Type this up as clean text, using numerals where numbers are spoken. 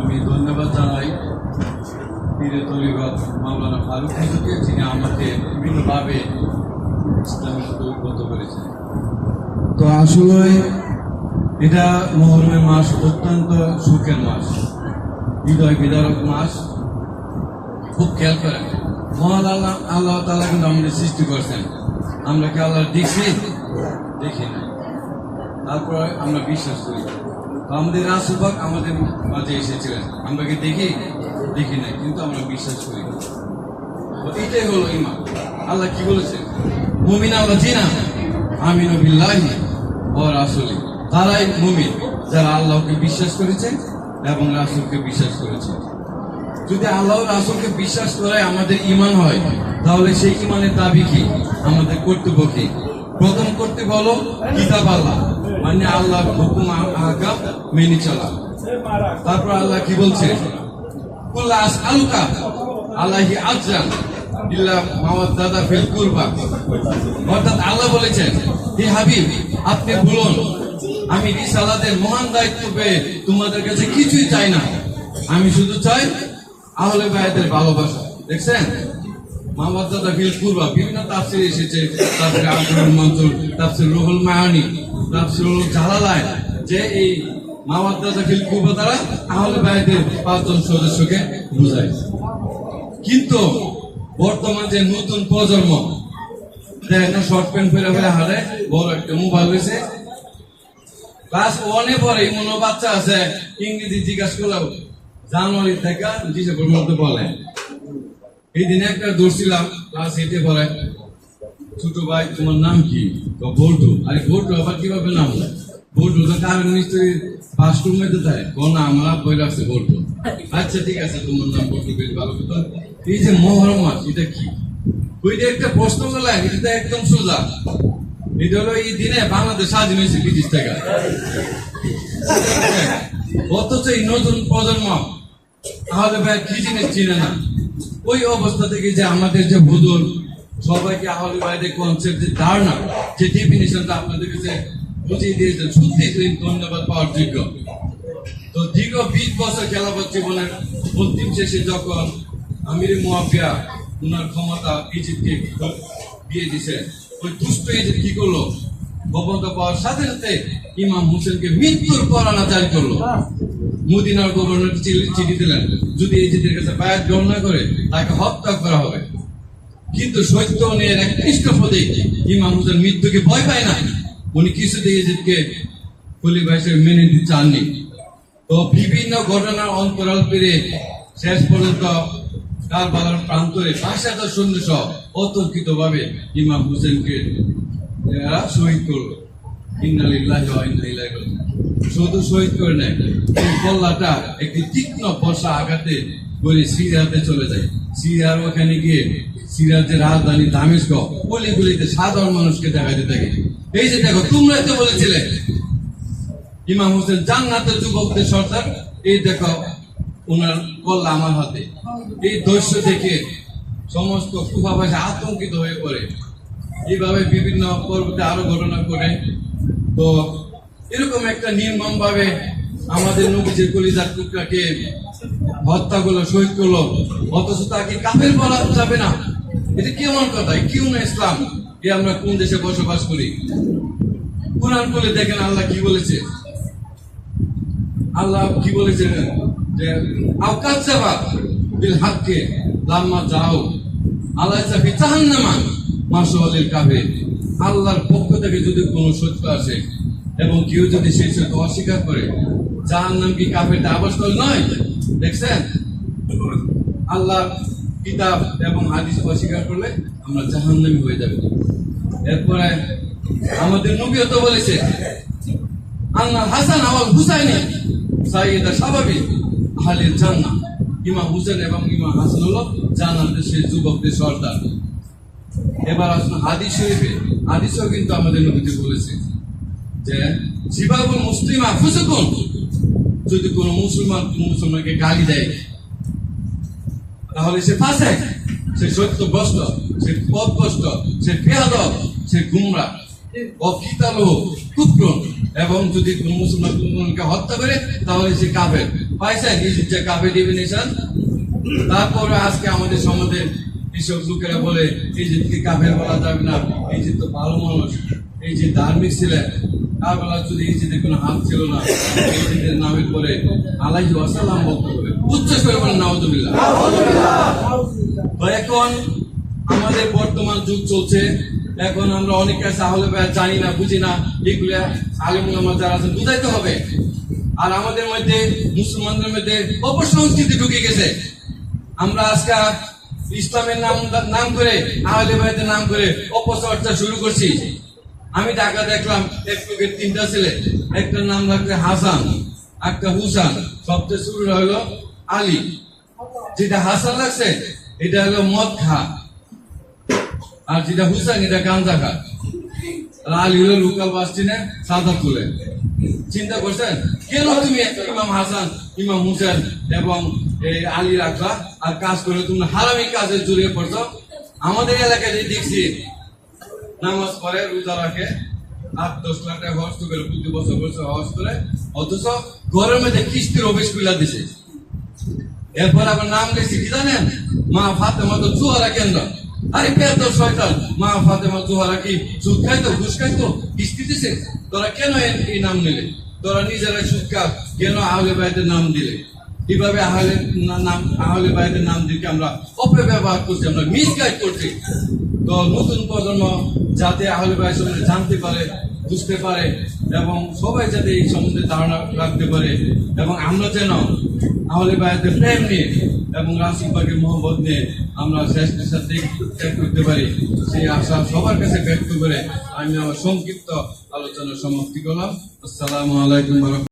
আমি ধন্যবাদ জানাই পীরে তরিকত মাওলানা ফারুক হুজুরকে, যিনি আমাকে বিভিন্নভাবে ইসলামের সাথে ঐক্যবদ্ধ করেছেন। তো আসলে এটা মুহররমের মাস অত্যন্ত সুখের মাস, হৃদয় বিদারক মাস। খুব খেয়াল করেন, মহান আল্লাহ তাআলা কিন্তু আমাদের সৃষ্টি করছেন। আমরা কি আল্লাহ দেখি? দেখি না, তারপরে আমরা বিশ্বাস করি। তো আমাদের রাসূল পাক আমাদের মাঝে এসেছিলেন, আমরা কি দেখি না, কিন্তু আমরা বিশ্বাস করি। তো এটাই হলো ঈমান। আল্লাহ কি বলেছেন? মুমিন আল্লাযিনা আমিনু বিল্লাহি ওয়া রাসূলি, তারাই মুমিন যারা আল্লাহকে বিশ্বাস করেছে এবং রাসূলকে বিশ্বাস করেছে। যদি আল্লাহ রাসূলকে বিশ্বাস করে আমাদের ঈমান হয়, তাহলে সেই ঈমানের দাবি কি? আমাদের কর্তব্য কি? প্রথম কর্তব্য হলো কিতাব আল্লাহ, মানে আল্লাহর হুকুম আহকাম মেনে চলা। তারপর আল্লাহ কি বলছে? কুল আসআলুকা আলাইহি আজরান ইল্লা মাওয়াদ্দাতা ফিল কুরবা। অর্থাৎ আল্লাহ বলেছেন, হে হাবিব, আপনি বলুন, আমি রিসালাতের মহান দায়িত্ব পেয়ে তোমাদের কাছে কিছুই চাই না, আমি শুধু চাই আহলে বায়তের ভালোবাসা। দেখছেন, মাওয়াদ্দাতা ফিল কুরবা বিভিন্ন তাফসীরে এসেছে, তাফসীর আব্দুল মনসুর, তাফসীর রুহুল মাআনি, তাফসীর জালালাইন, যে এই মাওয়াদ্দাতা ফিল কুরবা দ্বারা আহলে বায়তের 5 জন সদস্যকে বোঝায়। কিন্তু বর্তমান যে নতুন প্রজন্ম দেখেন না, শর্ট প্যান্ট পরে পরে হারে, বড় একটা মোবাইল হয়েছে, ক্লাস 1-এ পড়ে, এমন বাচ্চা আছে ইংরেজি জিজ্ঞাসা করলেও জানুয়ারি থেকে ডিসেম্বর মধ্যে বলে। এই দিনে একটা দৌড়ছিলাম, ক্লাস 8-এ পড়ে, ছোট ভাই তোমার নাম কি? বল্টু। আরে বল্টু আবার কিভাবে নাম? বল্টু তো কারেন্ট মিস্ত্রি বাথরুমে তো তাই না, আমরা বই রাখছে বল্টু। আচ্ছা ঠিক আছে, তোমার নাম বল্টু, বেশ ভালো কথা। এই যে মুহররম মাস, এটা কি? ওইটা একটা প্রশ্ন করলে এটা একদম সোজা। এটা হলো এই দিনে বাংলাদেশ স্বাধীন হয়েছে ব্রিটিশ থেকে। অথচ এই নতুন প্রজন্ম তাহলে ভাই কি জিনিস চিনে না। ওই অবস্থা থেকে যে আমাদের যে বুদুল সবাইকে আহলে বায়তের কনসেপ্ট যে ধারণা, যে ডেফিনিশনটা আপনাদের কাছে বুঝিয়ে দিয়েছেন, সত্যি ধন্যবাদ পাওয়ার যোগ্য। তো দীর্ঘ 20 বছর খেলাফত জীবনের অন্তিম শেষে যখন আমির মুয়াবিয়া উনার ক্ষমতা ইজিপ্টকে দিয়ে দিছে, ওই দুষ্ট ইজিপ্ট কি করলো? ক্ষমতা পাওয়ার সাথে সাথে ইমাম হোসেনকে মৃত্যুর পরোয়ানা জারি করলো। মদিনার গভর্নর চিঠি দিলেন, যদি ইজিপ্টের কাছে বায়াত গ্রহণ না করে তাকে হত্যা করা হবে। কিন্তু সত্য নিয়ে এক খ্রিস্টপদে ইমাম হোসেন মৃত্যুকে ভয় পায় না, উনি কিছুতেই ইজিপ্টকে খলিফা হিসেবে মেনে নিতে চাননি। তো বিভিন্ন ঘটনার অন্তরাল পেরে শেষ পর্যন্ত কারবালার প্রান্তরে 5,000 সৈন্য সহ অতর্কিত ভাবে ইমাম হোসেনকে শহীদ করলো। ইন্না লিল্লাহি ওয়া ইন্না ইলাইহি রাজিউন। শুধু শহীদ করে নেয়, এই কল্লাটা একটি তীক্ষ্ণ বর্ষা আঘাতে করে সিরিয়াতে চলে যায়। সিরিয়ার ওখানে গিয়ে সিরিয়ার যে রাজধানী দামেস্ক, গলিগুলিতে সাধারণ মানুষকে দেখাতে থাকে, এই যে দেখো, তোমরা তো বলেছিলে ইমাম হোসেন জান্নাতের যুবকদের সর্দার, এই দেখো ওনার কল্লা আমার হাতে। এই দৃশ্য দেখে সমস্ত কুফাবাসী আতঙ্কিত হয়ে পড়ে। এইভাবে বিভিন্ন পর্বতে আরো ঘটনা করে। তো এরকম একটা নির্মম ভাবে আমাদের নবীজির কলিজার টুকরাকে হত্যা করলো, শহীদ করলো, অথচ তাকে কাফের বলা যাবে না। এটা কেমন কথা? কেউ না ইসলাম। এ আমরা কোন দেশে বসবাস করি? কুরআন খুলে দেখেন আল্লাহ কি বলেছে। আল্লাহ কি বলেছেন? যে আওকাজ্জাবা বিল হাক্কি লাম্মা যাও আলাইসা ফি জাহান্নামা মাসওয়ালিল কাফির। আল্লাহর পক্ষ থেকে যদি কোনো সত্য আসে এবং কেউ যদি সেই সত্য অস্বীকার করে, জাহান্নাম কি কাফেরদের আবাসস্থল নয়? দেখছেন, আল্লাহ কিতাব এবং হাদিস অস্বীকার করলে আমরা জাহান্নামী হয়ে যাব। এরপরে আমাদের নবীও তো বলেছে, আল্লাহ হাসান আওয়াল হুসাইনি সাইয়্যিদা শাবাবি আহলিল জান্নাহ। ইমাম হোসেন এবং ইমাম হাসান হলো জান্নাতের সেই যুবকদের সর্দার। এবার আসুন হাদিস শরীফে, হাদিসও কিন্তু আমাদের নবীজি বলেছে যে সিবাবুল মুসলিমা ফুসুকুন, যদি কোনো মুসলমান মুসলমানকে গালি দেয় তাহলে সে ফাসেক, সে সত্যভ্রষ্ট, সে পথভ্রষ্ট, সে বেয়াদব, সে গুমরাহ। অকিতালু কুফরুন, এবং যদি কোনো মুসলমানকে হত্যা করে তাহলে সে কাফের। পাইছেন ইজিপ্টে কাপে ডিফিনিশন। তারপরে আজকে আমাদের সমাজে এসব লোকেরা বলে ইজিপ্টকে কাফের বলা যাবে না, ইজিপ্ট তো ভালো মানুষ, এই যে ধার্মিক ছিলেন, তার বেলা যদি ইজিপ্টের কোনো হাত ছিল না, ইজিপ্টের নামের পরে আলাইহি ওয়াসাল্লাম বলতে হবে, উচ্চ করে বলেন নাউজুবিল্লাহ। তো এখন আমাদের বর্তমান যুগ চলছে, এখন আমরা অনেক কাছে আহলে বায়াত জানি না, বুঝি না, এগুলা আলেম ওলামা যারা আছেন বুঝাইতে হবে। আর আমাদের মধ্যে মুসলমানদের মধ্যে অপসংস্কৃতি ঢুকে গেছে। আমরা আজকে ইসলামের নাম করে আহলে বায়াতের নাম করে অপচর্চা শুরু করছি। আমি ঢাকা দেখলাম এক লোকের 3টা ছেলে, একটার নাম রাখছে হাসান, একটা হুসান, সবচেয়ে শুরু হলো আলী। যেটা হাসান লাগছে এটা হলো মদ খা, আর যেটা হুসান এটা গাঞ্জা খা। আলী হলো লোকাল বাস স্ট্যান্ডে সাদা তুলে। চিন্তা করছেন কেন তুমি ইমাম হাসান, ইমাম হুসেন এবং আলী রাখলা, আর কাজ করে তুমি হারামি কাজে জড়িয়ে পড়ছো? আমাদের এলাকায় যে দেখছি নামাজ পড়ে, রোজা রাখে, 8-10 লাখ টাকা খরচ করে প্রতি বছর খরচ করে, অথচ ঘরের মধ্যে কিস্তির অফিস খুলে দিছে। এরপর আবার নাম লিখছি কি জানেন, মা ফাতেমা তো জুয়ারা কেন্দ্র। আরে পেট শয়তান, মা ফাতেমা জুয়ারা কি সুদ খাইতো, ঘুষ খাইতো, কিস্তি দিছে? তোরা কেন এই নাম নিলে? তোরা নিজেরা সুদ খা, কেন আহলে বায়াতের নাম দিলে? কিভাবে আহলে বায়াতের নাম দিকে আমরা অপব্যবহার করছি, আমরা মিসগাইড করছি। তো নতুন প্রজন্ম যাতে আহলে বায়াত সম্বন্ধে জানতে পারে, বুঝতে পারে, এবং সবাই যাতে এই সম্বন্ধে ধারণা রাখতে পারে, এবং আমরা যেন আহলে বায়াতের প্রেম নিয়ে এবং রাসূল পাকের মহব্বত নিয়ে আমরা শ্রেষ্ঠের সাথে ত্যাগ করতে পারি, সেই আশা সবার কাছে ব্যক্ত করে আমি আমার সংক্ষিপ্ত আলোচনা সমাপ্তি করলাম। আসসালামু আলাইকুম।